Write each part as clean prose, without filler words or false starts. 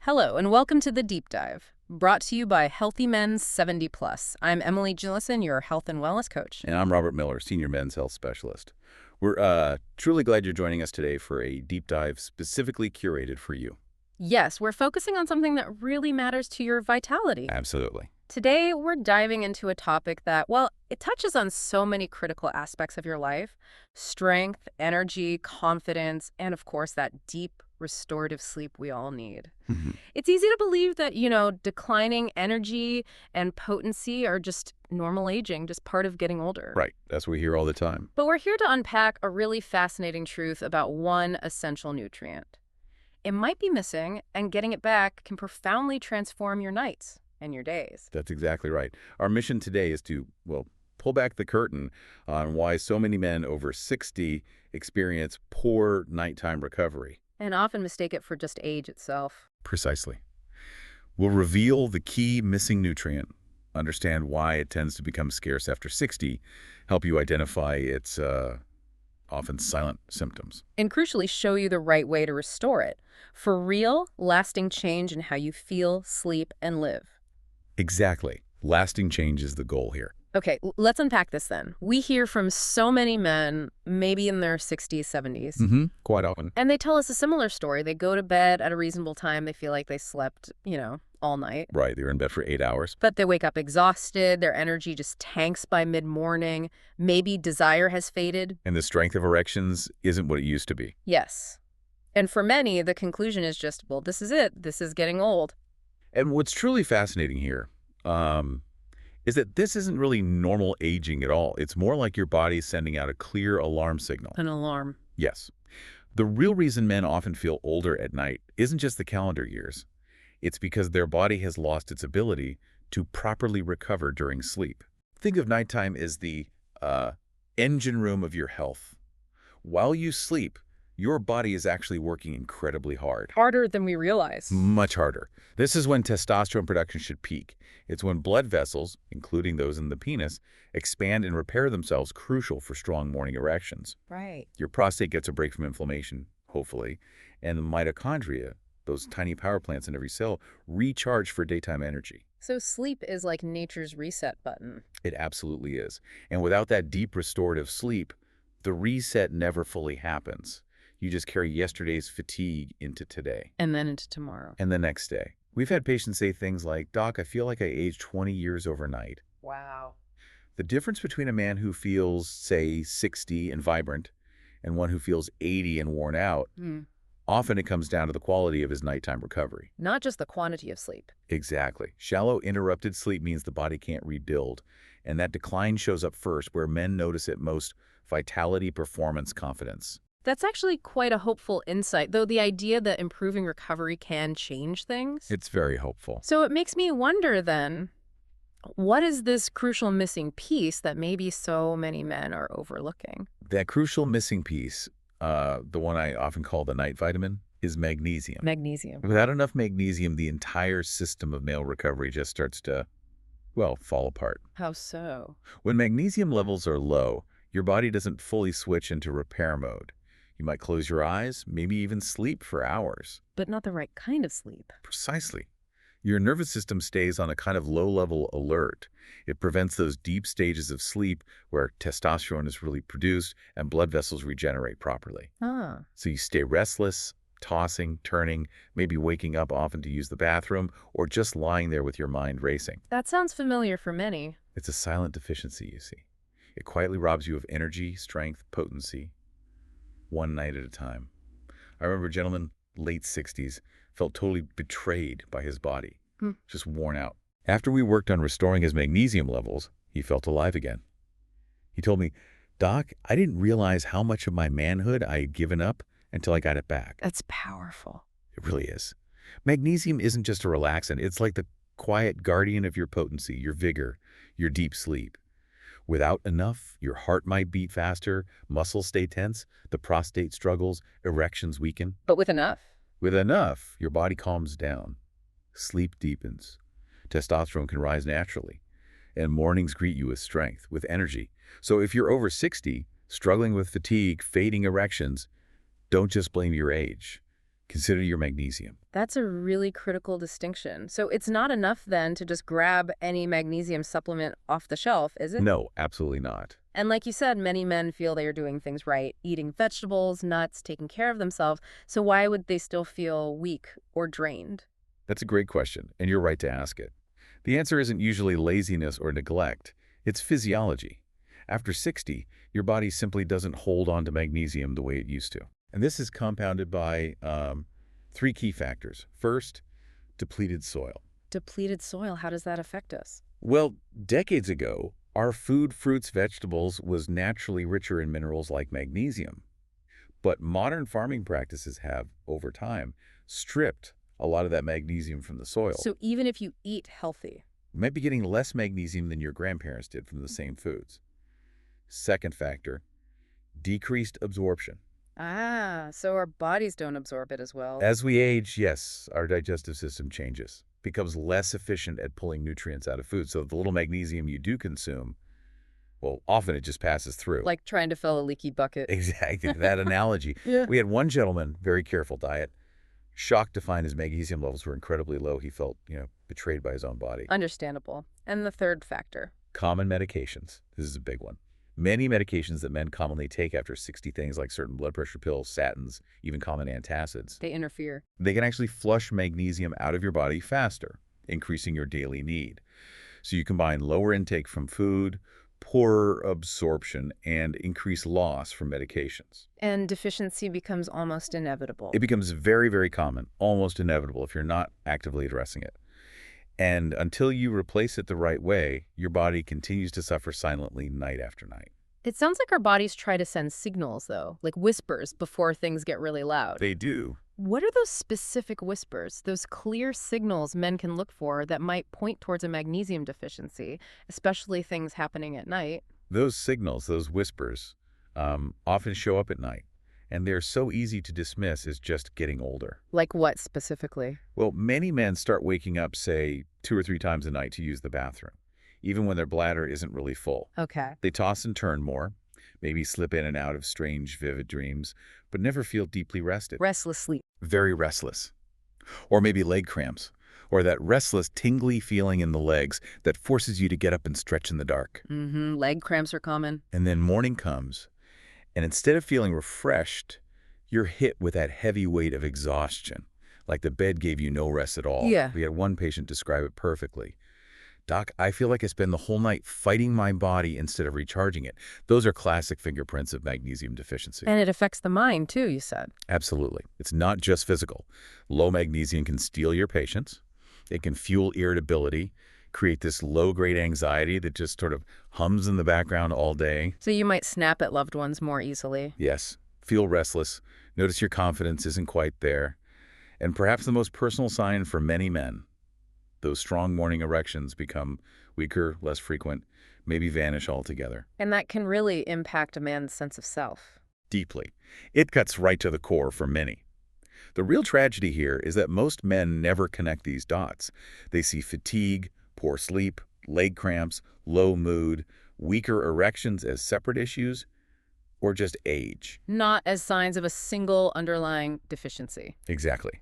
Hello, and welcome to The Deep Dive, brought to you by Healthy Men's 70 Plus. I'm Emily Jillison, your health and wellness coach. And I'm Robert Miller, Senior Men's Health Specialist. We're truly glad you're joining us today for a deep dive specifically curated for you. Yes, we're focusing on something that really matters to your vitality. Absolutely. Today, we're diving into a topic that, well, it touches on so many critical aspects of your life: strength, energy, confidence, and of course, that deep, restorative sleep we all need. It's easy to believe that, declining energy and potency are just normal aging, just part of getting older. Right. That's what we hear all the time. But we're here to unpack a really fascinating truth about one essential nutrient. It might be missing, and getting it back can profoundly transform your nights and your days. That's exactly right. Our mission today is to, well, pull back the curtain on why so many men over 60 experience poor nighttime recovery. And often mistake it for just age itself. Precisely. We'll reveal the key missing nutrient, understand why it tends to become scarce after 60, help you identify its often silent symptoms. And crucially, show you the right way to restore it for real, lasting change in how you feel, sleep, and live. Exactly. Lasting change is the goal here. Okay, let's unpack this then. We hear from so many men, maybe in their 60s, 70s. Quite often. And they tell us a similar story. They go to bed at a reasonable time. They feel like they slept, all night. Right. They're in bed for 8 hours. But they wake up exhausted. Their energy just tanks by mid-morning. Maybe desire has faded. And the strength of erections isn't what it used to be. Yes. And for many, the conclusion is just, well, this is it. This is getting old. And what's truly fascinating here is that this isn't really normal aging at all. It's more like your body sending out a clear alarm signal. An alarm. Yes. The real reason men often feel older at night isn't just the calendar years. It's because their body has lost its ability to properly recover during sleep. Think of nighttime as the engine room of your health. While you sleep, your body is actually working incredibly hard. Harder than we realize. Much harder. This is when testosterone production should peak. It's when blood vessels, including those in the penis, expand and repair themselves, crucial for strong morning erections. Right. Your prostate gets a break from inflammation, hopefully, and the mitochondria, those tiny power plants in every cell, recharge for daytime energy. So sleep is like nature's reset button. It absolutely is. And without that deep restorative sleep, the reset never fully happens. You just carry yesterday's fatigue into today. And then into tomorrow. And the next day. We've had patients say things like, "Doc, I feel like I aged 20 years overnight." Wow. The difference between a man who feels, say, 60 and vibrant and one who feels 80 and worn out, often it comes down to the quality of his nighttime recovery. Not just the quantity of sleep. Exactly. Shallow, interrupted sleep means the body can't rebuild, and that decline shows up first where men notice it most: vitality, performance, confidence. That's actually quite a hopeful insight, though the idea that improving recovery can change things. It's very hopeful. So it makes me wonder then, what is this crucial missing piece that maybe so many men are overlooking? That crucial missing piece, the one I often call the night vitamin, is magnesium. Magnesium. Without enough magnesium, the entire system of male recovery just starts to, well, fall apart. How so? When magnesium levels are low, your body doesn't fully switch into repair mode. You might close your eyes, maybe even sleep for hours. But not the right kind of sleep. Precisely. Your nervous system stays on a kind of low-level alert. It prevents those deep stages of sleep where testosterone is really produced and blood vessels regenerate properly. So you stay restless, tossing, turning, maybe waking up often to use the bathroom, or just lying there with your mind racing. That sounds familiar for many. It's a silent deficiency, you see. It quietly robs you of energy, strength, potency, one night at a time. I remember a gentleman, late 60s, felt totally betrayed by his body, just worn out. After we worked on restoring his magnesium levels, he felt alive again. He told me, "Doc, I didn't realize how much of my manhood I had given up until I got it back." That's powerful. It really is. Magnesium isn't just a relaxant. It's like the quiet guardian of your potency, your vigor, your deep sleep. Without enough, your heart might beat faster, muscles stay tense, the prostate struggles, erections weaken. But with enough? With enough, your body calms down, sleep deepens, testosterone can rise naturally, and mornings greet you with strength, with energy. So if you're over 60, struggling with fatigue, fading erections, don't just blame your age. Consider your magnesium. That's a really critical distinction. So it's not enough then to just grab any magnesium supplement off the shelf, is it? No, absolutely not. And like you said, many men feel they are doing things right, eating vegetables, nuts, taking care of themselves. So why would they still feel weak or drained? That's a great question, and you're right to ask it. The answer isn't usually laziness or neglect. It's physiology. After 60, your body simply doesn't hold on to magnesium the way it used to. And this is compounded by three key factors. First, depleted soil. Depleted soil, how does that affect us? Well, decades ago, our food, fruits, vegetables was naturally richer in minerals like magnesium. But modern farming practices have, over time, stripped a lot of that magnesium from the soil. So even if you eat healthy. You might be getting less magnesium than your grandparents did from the same foods. Second factor, decreased absorption. Ah, so our bodies don't absorb it as well. As we age, yes, our digestive system changes, becomes less efficient at pulling nutrients out of food. So the little magnesium you do consume, well, often it just passes through. Like trying to fill a leaky bucket. Exactly, that analogy. Yeah. We had one gentleman, very careful diet, shocked to find his magnesium levels were incredibly low. He felt, betrayed by his own body. Understandable. And the third factor. Common medications. This is a big one. Many medications that men commonly take after 60, things like certain blood pressure pills, statins, even common antacids, They interfere. they can actually flush magnesium out of your body faster, increasing your daily need. So you combine lower intake from food, poorer absorption, and increased loss from medications. And deficiency becomes almost inevitable. It becomes very, very common, almost inevitable if you're not actively addressing it. And until you replace it the right way, your body continues to suffer silently night after night. It sounds like our bodies try to send signals, though, like whispers before things get really loud. They do. What are those specific whispers, those clear signals men can look for that might point towards a magnesium deficiency, especially things happening at night? Those signals, those whispers, often show up at night, and they're so easy to dismiss as just getting older. Like what specifically? Well, many men start waking up, say, 2 or 3 times a night to use the bathroom, even when their bladder isn't really full. Okay. They toss and turn more, maybe slip in and out of strange, vivid dreams, but never feel deeply rested. Restless sleep. Very restless. Or maybe leg cramps, or that restless, tingly feeling in the legs that forces you to get up and stretch in the dark. Leg cramps are common. And then morning comes, and instead of feeling refreshed, you're hit with that heavy weight of exhaustion, like the bed gave you no rest at all. Yeah. We had one patient describe it perfectly. Doc, I feel like I spend the whole night fighting my body instead of recharging it. Those are classic fingerprints of magnesium deficiency. And it affects the mind, too, you said. Absolutely. It's not just physical. Low magnesium can steal your patience. It can fuel irritability, create this low-grade anxiety that just sort of hums in the background all day. So you might snap at loved ones more easily. Yes, feel restless, notice your confidence isn't quite there. And perhaps the most personal sign for many men, those strong morning erections become weaker, less frequent, maybe vanish altogether. And that can really impact a man's sense of self. Deeply. It cuts right to the core for many. The real tragedy here is that most men never connect these dots. They see fatigue, poor sleep, leg cramps, low mood, weaker erections as separate issues, or just age. Not as signs of a single underlying deficiency. Exactly.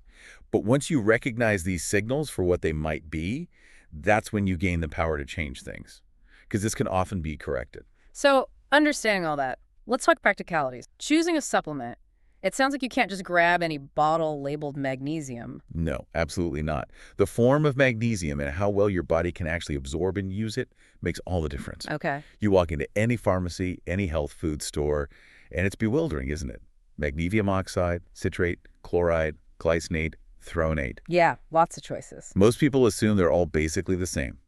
But once you recognize these signals for what they might be, that's when you gain the power to change things, because this can often be corrected. So, understanding all that, let's talk practicalities. Choosing a supplement. It sounds like you can't just grab any bottle labeled magnesium. No, absolutely not. The form of magnesium and how well your body can actually absorb and use it makes all the difference. Okay. You walk into any pharmacy, any health food store, and it's bewildering, isn't it? Magnesium oxide, citrate, chloride, glycinate, thronate. Yeah, lots of choices. Most people assume they're all basically the same.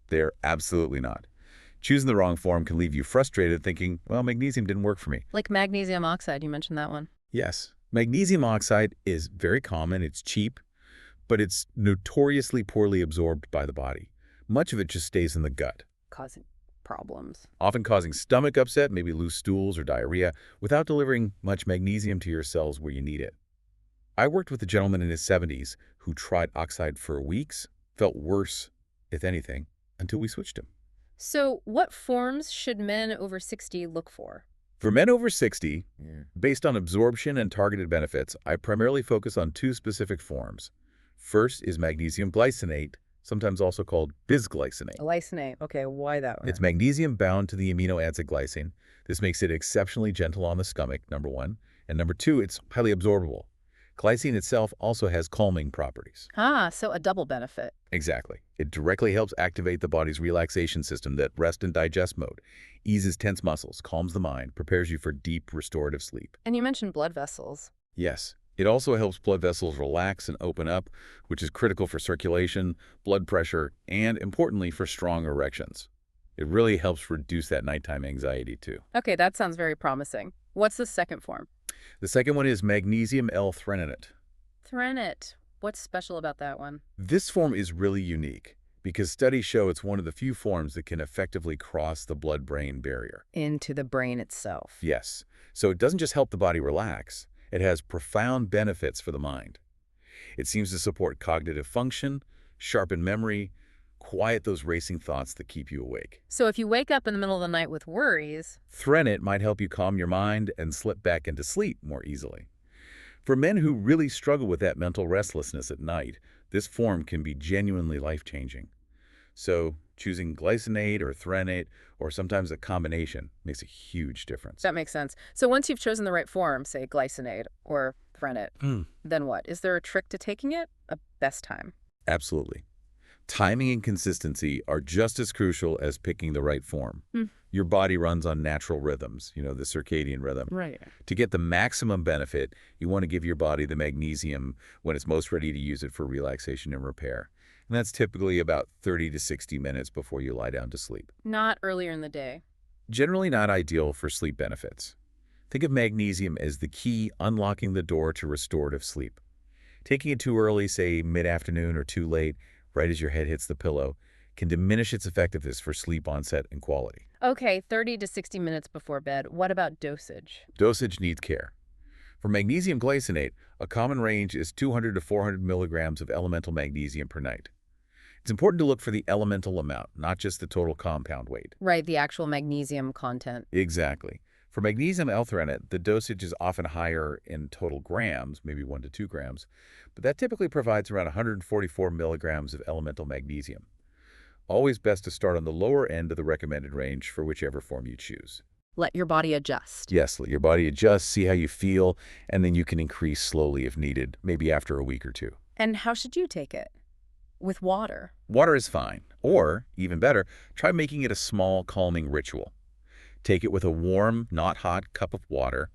They're absolutely not. Choosing the wrong form can leave you frustrated thinking, well, magnesium didn't work for me. Like magnesium oxide, you mentioned that one. Yes, magnesium oxide is very common, it's cheap, but it's notoriously poorly absorbed by the body. Much of it just stays in the gut, Causing problems. often causing stomach upset, maybe loose stools or diarrhea, without delivering much magnesium to your cells where you need it. I worked with a gentleman in his 70s who tried oxide for weeks, felt worse, if anything, until we switched him. So, what forms should men over 60 look for? For men over 60, based on absorption and targeted benefits, I primarily focus on two specific forms. First is magnesium glycinate, sometimes also called bisglycinate. Lysine. Okay, why that It's one? magnesium bound to the amino acid glycine. This makes it exceptionally gentle on the stomach, number one. And number two, it's highly absorbable. Glycine itself also has calming properties. Ah, so a double benefit. Exactly. It directly helps activate the body's relaxation system, that rest and digest mode, eases tense muscles, calms the mind, prepares you for deep restorative sleep. And you mentioned blood vessels. Yes, it also helps blood vessels relax and open up, which is critical for circulation, blood pressure, and importantly for strong erections. It really helps reduce that nighttime anxiety too. Okay, that sounds very promising. What's the second form? The second one is magnesium L-threonate. Threnate. What's special about that one? This form is really unique because studies show it's one of the few forms that can effectively cross the blood-brain barrier. Into the brain itself. Yes, so it doesn't just help the body relax, it has profound benefits for the mind. It seems to support cognitive function, sharpen memory, quiet those racing thoughts that keep you awake. So if you wake up in the middle of the night with worries, Threnate might help you calm your mind and slip back into sleep more easily. For men who really struggle with that mental restlessness at night, this form can be genuinely life-changing. So choosing glycinate or threnate, or sometimes a combination, makes a huge difference. that makes sense. So once you've chosen the right form, say glycinate or threnate, then what? Is there a trick to taking it? A best time? Absolutely. Timing and consistency are just as crucial as picking the right form. Hmm. Your body runs on natural rhythms, the circadian rhythm. Right. To get the maximum benefit, you want to give your body the magnesium when it's most ready to use it for relaxation and repair. And that's typically about 30 to 60 minutes before you lie down to sleep. Not earlier in the day. Generally not ideal for sleep benefits. Think of magnesium as the key unlocking the door to restorative sleep. Taking it too early, say mid-afternoon or too late, right as your head hits the pillow, can diminish its effectiveness for sleep onset and quality. Okay, 30 to 60 minutes before bed. What about dosage? Dosage needs care. For magnesium glycinate, a common range is 200 to 400 milligrams of elemental magnesium per night. It's important to look for the elemental amount, not just the total compound weight. Right, the actual magnesium content. Exactly. For magnesium L-threonate, the dosage is often higher in total grams, maybe 1 to 2 grams, but that typically provides around 144 milligrams of elemental magnesium. Always best to start on the lower end of the recommended range for whichever form you choose. Let your body adjust. Yes, let your body adjust, see how you feel, and then you can increase slowly if needed, maybe after a week or two. And how should you take it? With water. Water is fine, or, even better, try making it a small, calming ritual. Take it with a warm, not hot cup of water,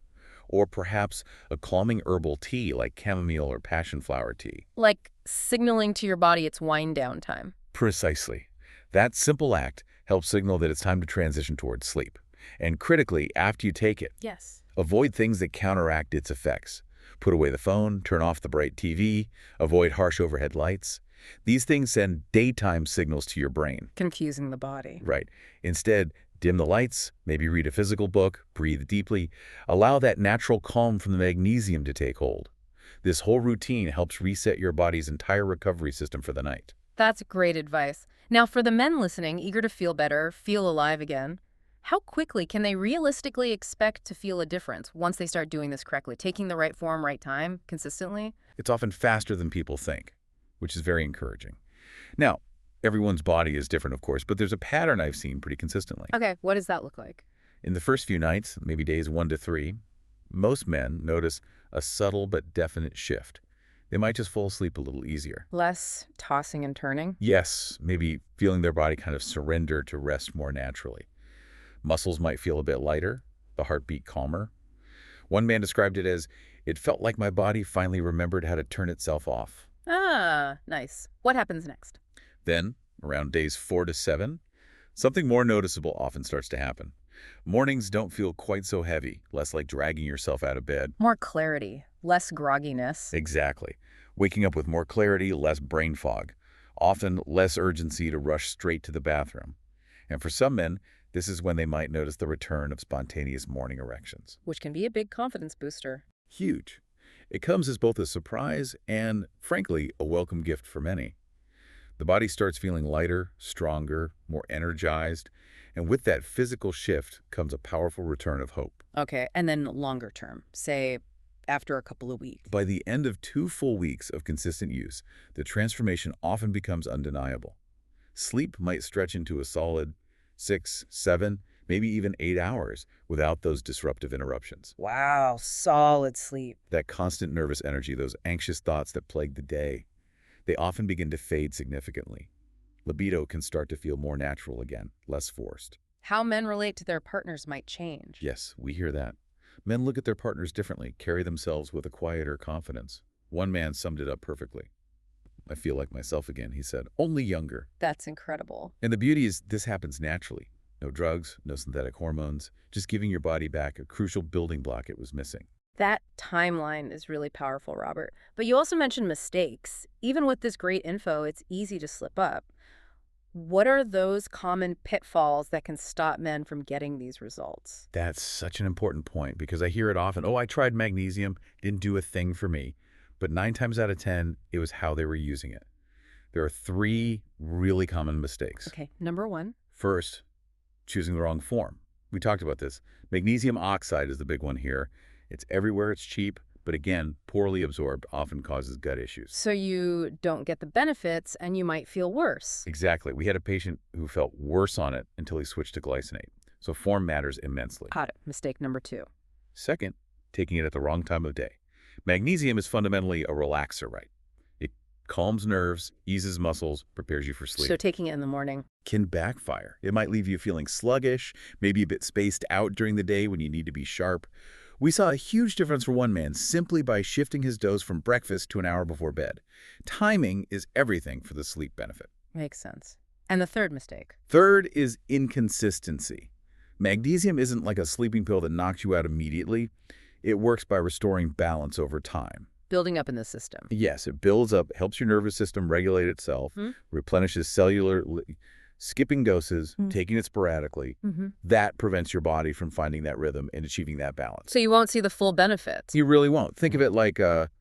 or perhaps a calming herbal tea like chamomile or passion flower tea. Like signaling to your body it's wind down time. Precisely. That simple act helps signal that it's time to transition towards sleep. And critically, after you take it, Yes. avoid things that counteract its effects. Put away the phone, turn off the bright TV, avoid harsh overhead lights. These things send daytime signals to your brain. Confusing the body. Right. Instead, dim the lights, maybe read a physical book, breathe deeply, allow that natural calm from the magnesium to take hold. This whole routine helps reset your body's entire recovery system for the night. That's great advice. Now, for the men listening, eager to feel better, feel alive again, how quickly can they realistically expect to feel a difference once they start doing this correctly, taking the right form, right time, consistently? It's often faster than people think, which is very encouraging. Now, everyone's body is different, of course, but there's a pattern I've seen pretty consistently. Okay, what does that look like? In the first few nights, maybe days 1 to 3, most men notice a subtle but definite shift. They might just fall asleep a little easier. Less tossing and turning? Yes, maybe feeling their body kind of surrender to rest more naturally. Muscles might feel a bit lighter, the heartbeat calmer. One man described it as, "It felt like my body finally remembered how to turn itself off." Ah, nice. What happens next? Then, around days 4 to 7, something more noticeable often starts to happen. Mornings don't feel quite so heavy, less like dragging yourself out of bed. More clarity, less grogginess. Exactly. Waking up with more clarity, less brain fog. Often less urgency to rush straight to the bathroom. And for some men, this is when they might notice the return of spontaneous morning erections. Which can be a big confidence booster. Huge. It comes as both a surprise and, frankly, a welcome gift for many. The body starts feeling lighter, stronger, more energized, and with that physical shift comes a powerful return of hope. Okay, and then longer term, say after a couple of weeks. By the end of 2 full weeks of consistent use, the transformation often becomes undeniable. Sleep might stretch into a solid 6, 7, maybe even 8 hours without those disruptive interruptions. Wow, solid sleep. That constant nervous energy, those anxious thoughts that plague the day, they often begin to fade significantly. Libido can start to feel more natural again, less forced. How men relate to their partners might change. Yes, we hear that. Men look at their partners differently, carry themselves with a quieter confidence. One man summed it up perfectly. "I feel like myself again," he said, "only younger." That's incredible. And the beauty is this happens naturally. No drugs, no synthetic hormones, just giving your body back a crucial building block it was missing. That timeline is really powerful, Robert. But you also mentioned mistakes. Even with this great info, it's easy to slip up. What are those common pitfalls that can stop men from getting these results? That's such an important point because I hear it often. "Oh, I tried magnesium, didn't do a thing for me." But 9 times out of 10, it was how they were using it. There are 3 really common mistakes. Okay, number one. First, choosing the wrong form. We talked about this. Magnesium oxide is the big one here. It's everywhere, it's cheap, but again, poorly absorbed often causes gut issues. So you don't get the benefits and you might feel worse. Exactly. We had a patient who felt worse on it until he switched to glycinate. So form matters immensely. Got it. Mistake number two. Second, taking it at the wrong time of day. Magnesium is fundamentally a relaxer, right? It calms nerves, eases muscles, prepares you for sleep. So taking it in the morning. Can backfire. It might leave you feeling sluggish, maybe a bit spaced out during the day when you need to be sharp. We saw a huge difference for one man simply by shifting his dose from breakfast to an hour before bed. Timing is everything for the sleep benefit. Makes sense. And the third mistake. Third is inconsistency. Magnesium isn't like a sleeping pill that knocks you out immediately. It works by restoring balance over time. Building up in the system. Yes, it builds up, helps your nervous system regulate itself, replenishes cellular, skipping doses, taking it sporadically. That prevents your body from finding that rhythm and achieving that balance. So you won't see the full benefits. You really won't. Think of it like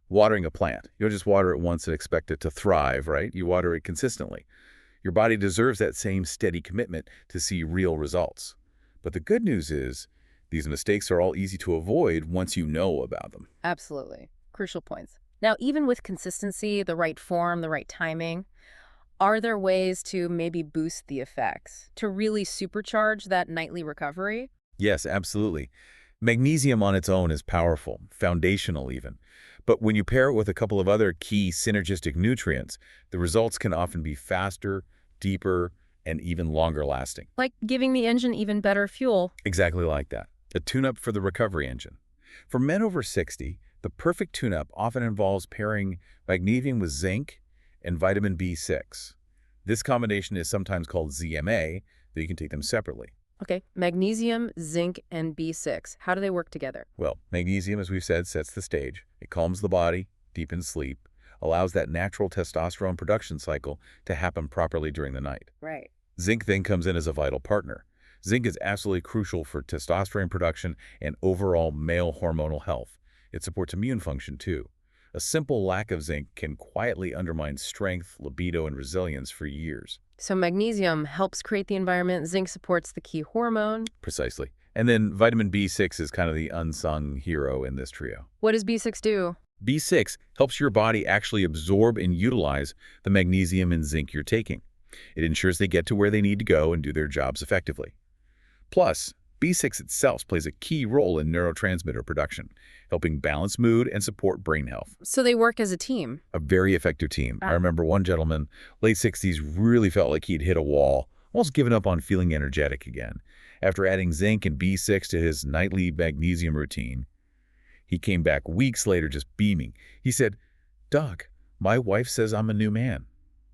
watering a plant. You don't just water it once and expect it to thrive, right? You water it consistently. Your body deserves that same steady commitment to see real results. But the good news is these mistakes are all easy to avoid once you know about them. Absolutely. Crucial points. Now, even with consistency, the right form, the right timing, are there ways to maybe boost the effects, to really supercharge that nightly recovery? Yes, absolutely. Magnesium on its own is powerful, foundational even. But when you pair it with a couple of other key synergistic nutrients, the results can often be faster, deeper, and even longer lasting. Like giving the engine even better fuel. Exactly like that. A tune-up for the recovery engine. For men over 60, the perfect tune-up often involves pairing magnesium with zinc and vitamin B6. This combination is sometimes called ZMA, though you can take them separately. Okay, magnesium, zinc, and B6. How do they work together? Well, magnesium, as we've said, sets the stage. It calms the body, deepens sleep, allows that natural testosterone production cycle to happen properly during the night. Right. Zinc then comes in as a vital partner. Zinc is absolutely crucial for testosterone production and overall male hormonal health. It supports immune function, too. A simple lack of zinc can quietly undermine strength, libido, and resilience for years. So magnesium helps create the environment. Zinc supports the key hormone. Precisely. And then vitamin B6 is kind of the unsung hero in this trio. What does B6 do? B6 helps your body actually absorb and utilize the magnesium and zinc you're taking. It ensures they get to where they need to go and do their jobs effectively. Plus, B6 itself plays a key role in neurotransmitter production, helping balance mood and support brain health. So they work as a team. A very effective team. I remember one gentleman, late 60s, really felt like he'd hit a wall, almost given up on feeling energetic again. After adding zinc and B6 to his nightly magnesium routine, he came back weeks later just beaming. He said, "Doc, my wife says I'm a new man."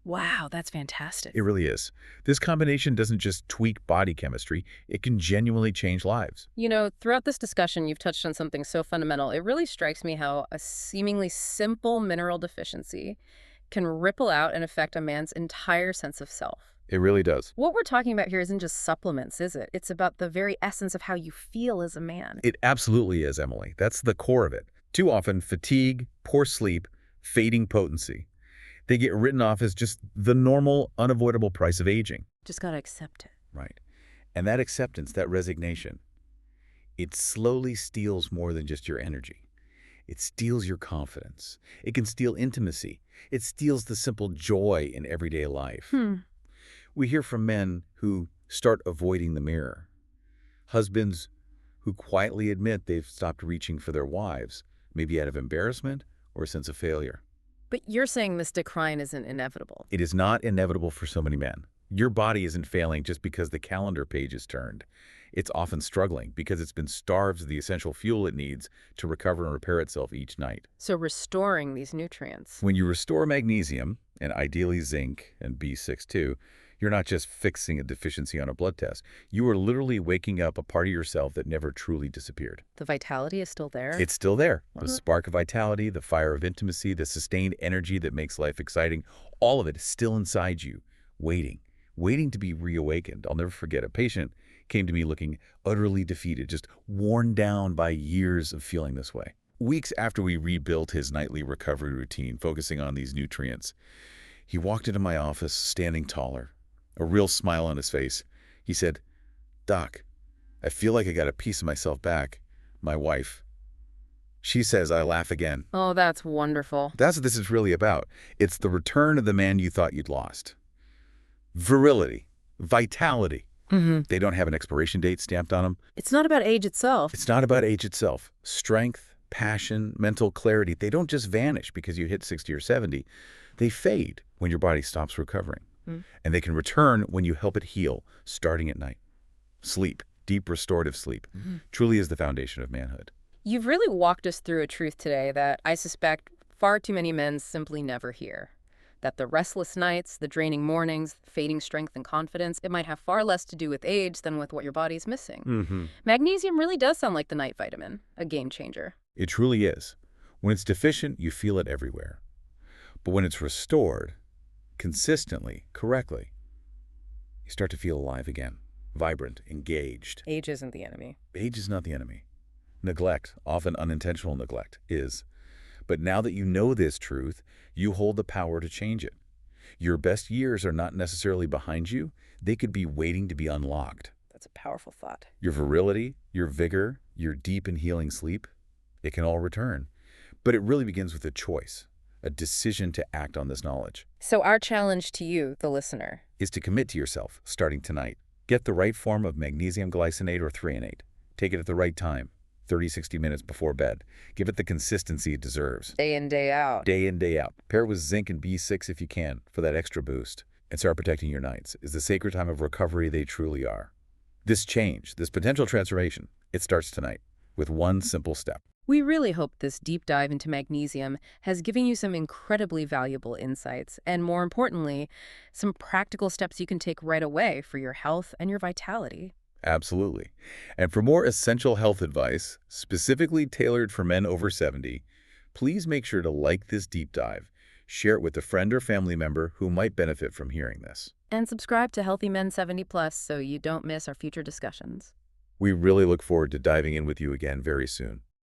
Wow, that's fantastic. It really is. This combination doesn't just tweak body chemistry, it can genuinely change lives. You know, throughout this discussion, you've touched on something so fundamental. It really strikes me how a seemingly simple mineral deficiency can ripple out and affect a man's entire sense of self. It really does. What we're talking about here isn't just supplements, is it? It's about the very essence of how you feel as a man. It absolutely is, Emily. That's the core of it. Too often, fatigue, poor sleep, fading potency. They get written off as just the normal, unavoidable price of aging. Just gotta accept it. Right. And that acceptance, that resignation, it slowly steals more than just your energy. It steals your confidence. It can steal intimacy. It steals the simple joy in everyday life. Hmm. We hear from men who start avoiding the mirror, husbands who quietly admit they've stopped reaching for their wives, maybe out of embarrassment or a sense of failure. But you're saying this decline isn't inevitable. It is not inevitable for so many men. Your body isn't failing just because the calendar page is turned. It's often struggling because it's been starved of the essential fuel it needs to recover and repair itself each night. So restoring these nutrients. When you restore magnesium, and ideally zinc and B6 too, you're not just fixing a deficiency on a blood test. You are literally waking up a part of yourself that never truly disappeared. The vitality is still there? It's still there. The spark of vitality, the fire of intimacy, the sustained energy that makes life exciting, all of it is still inside you, waiting to be reawakened. I'll never forget a patient came to me looking utterly defeated, just worn down by years of feeling this way. Weeks after we rebuilt his nightly recovery routine, focusing on these nutrients, he walked into my office, standing taller, a real smile on his face. He said, "Doc, I feel like I got a piece of myself back. My wife, she says I laugh again." Oh, that's wonderful. That's what this is really about. It's the return of the man you thought you'd lost. Virility, vitality. They don't have an expiration date stamped on them. It's not about age itself. It's not about age itself. Strength, passion, mental clarity, they don't just vanish because you hit 60 or 70. They fade when your body stops recovering. And they can return when you help it heal, starting at night. Sleep, deep restorative sleep, truly is the foundation of manhood. You've really walked us through a truth today that I suspect far too many men simply never hear. That the restless nights, the draining mornings, fading strength and confidence, it might have far less to do with age than with what your body's missing. Magnesium really does sound like the night vitamin, a game changer. It truly is. When it's deficient, you feel it everywhere. But when it's restored, consistently, correctly, you start to feel alive again, vibrant, engaged. Age isn't the enemy. Age is not the enemy. Neglect, often unintentional neglect, is. But now that you know this truth, you hold the power to change it. Your best years are not necessarily behind you. They could be waiting to be unlocked. That's a powerful thought. Your virility, your vigor, your deep and healing sleep, it can all return. But it really begins with a choice, a decision to act on this knowledge. So our challenge to you, the listener, Is to commit to yourself, starting tonight. Get the right form of magnesium glycinate or threonate. Take it at the right time, 30, 60 minutes before bed. Give it the consistency it deserves. day in, day out. Day in, day out. Pair it with zinc and B6 if you can for that extra boost. And start protecting your nights. Is the sacred time of recovery they truly are. This change, this potential transformation, it starts tonight with one simple step. We really hope this deep dive into magnesium has given you some incredibly valuable insights and, more importantly, some practical steps you can take right away for your health and your vitality. Absolutely. And for more essential health advice, specifically tailored for men over 70, please make sure to like this deep dive, share it with a friend or family member who might benefit from hearing this. And subscribe to Healthy Men 70 Plus so you don't miss our future discussions. We really look forward to diving in with you again very soon.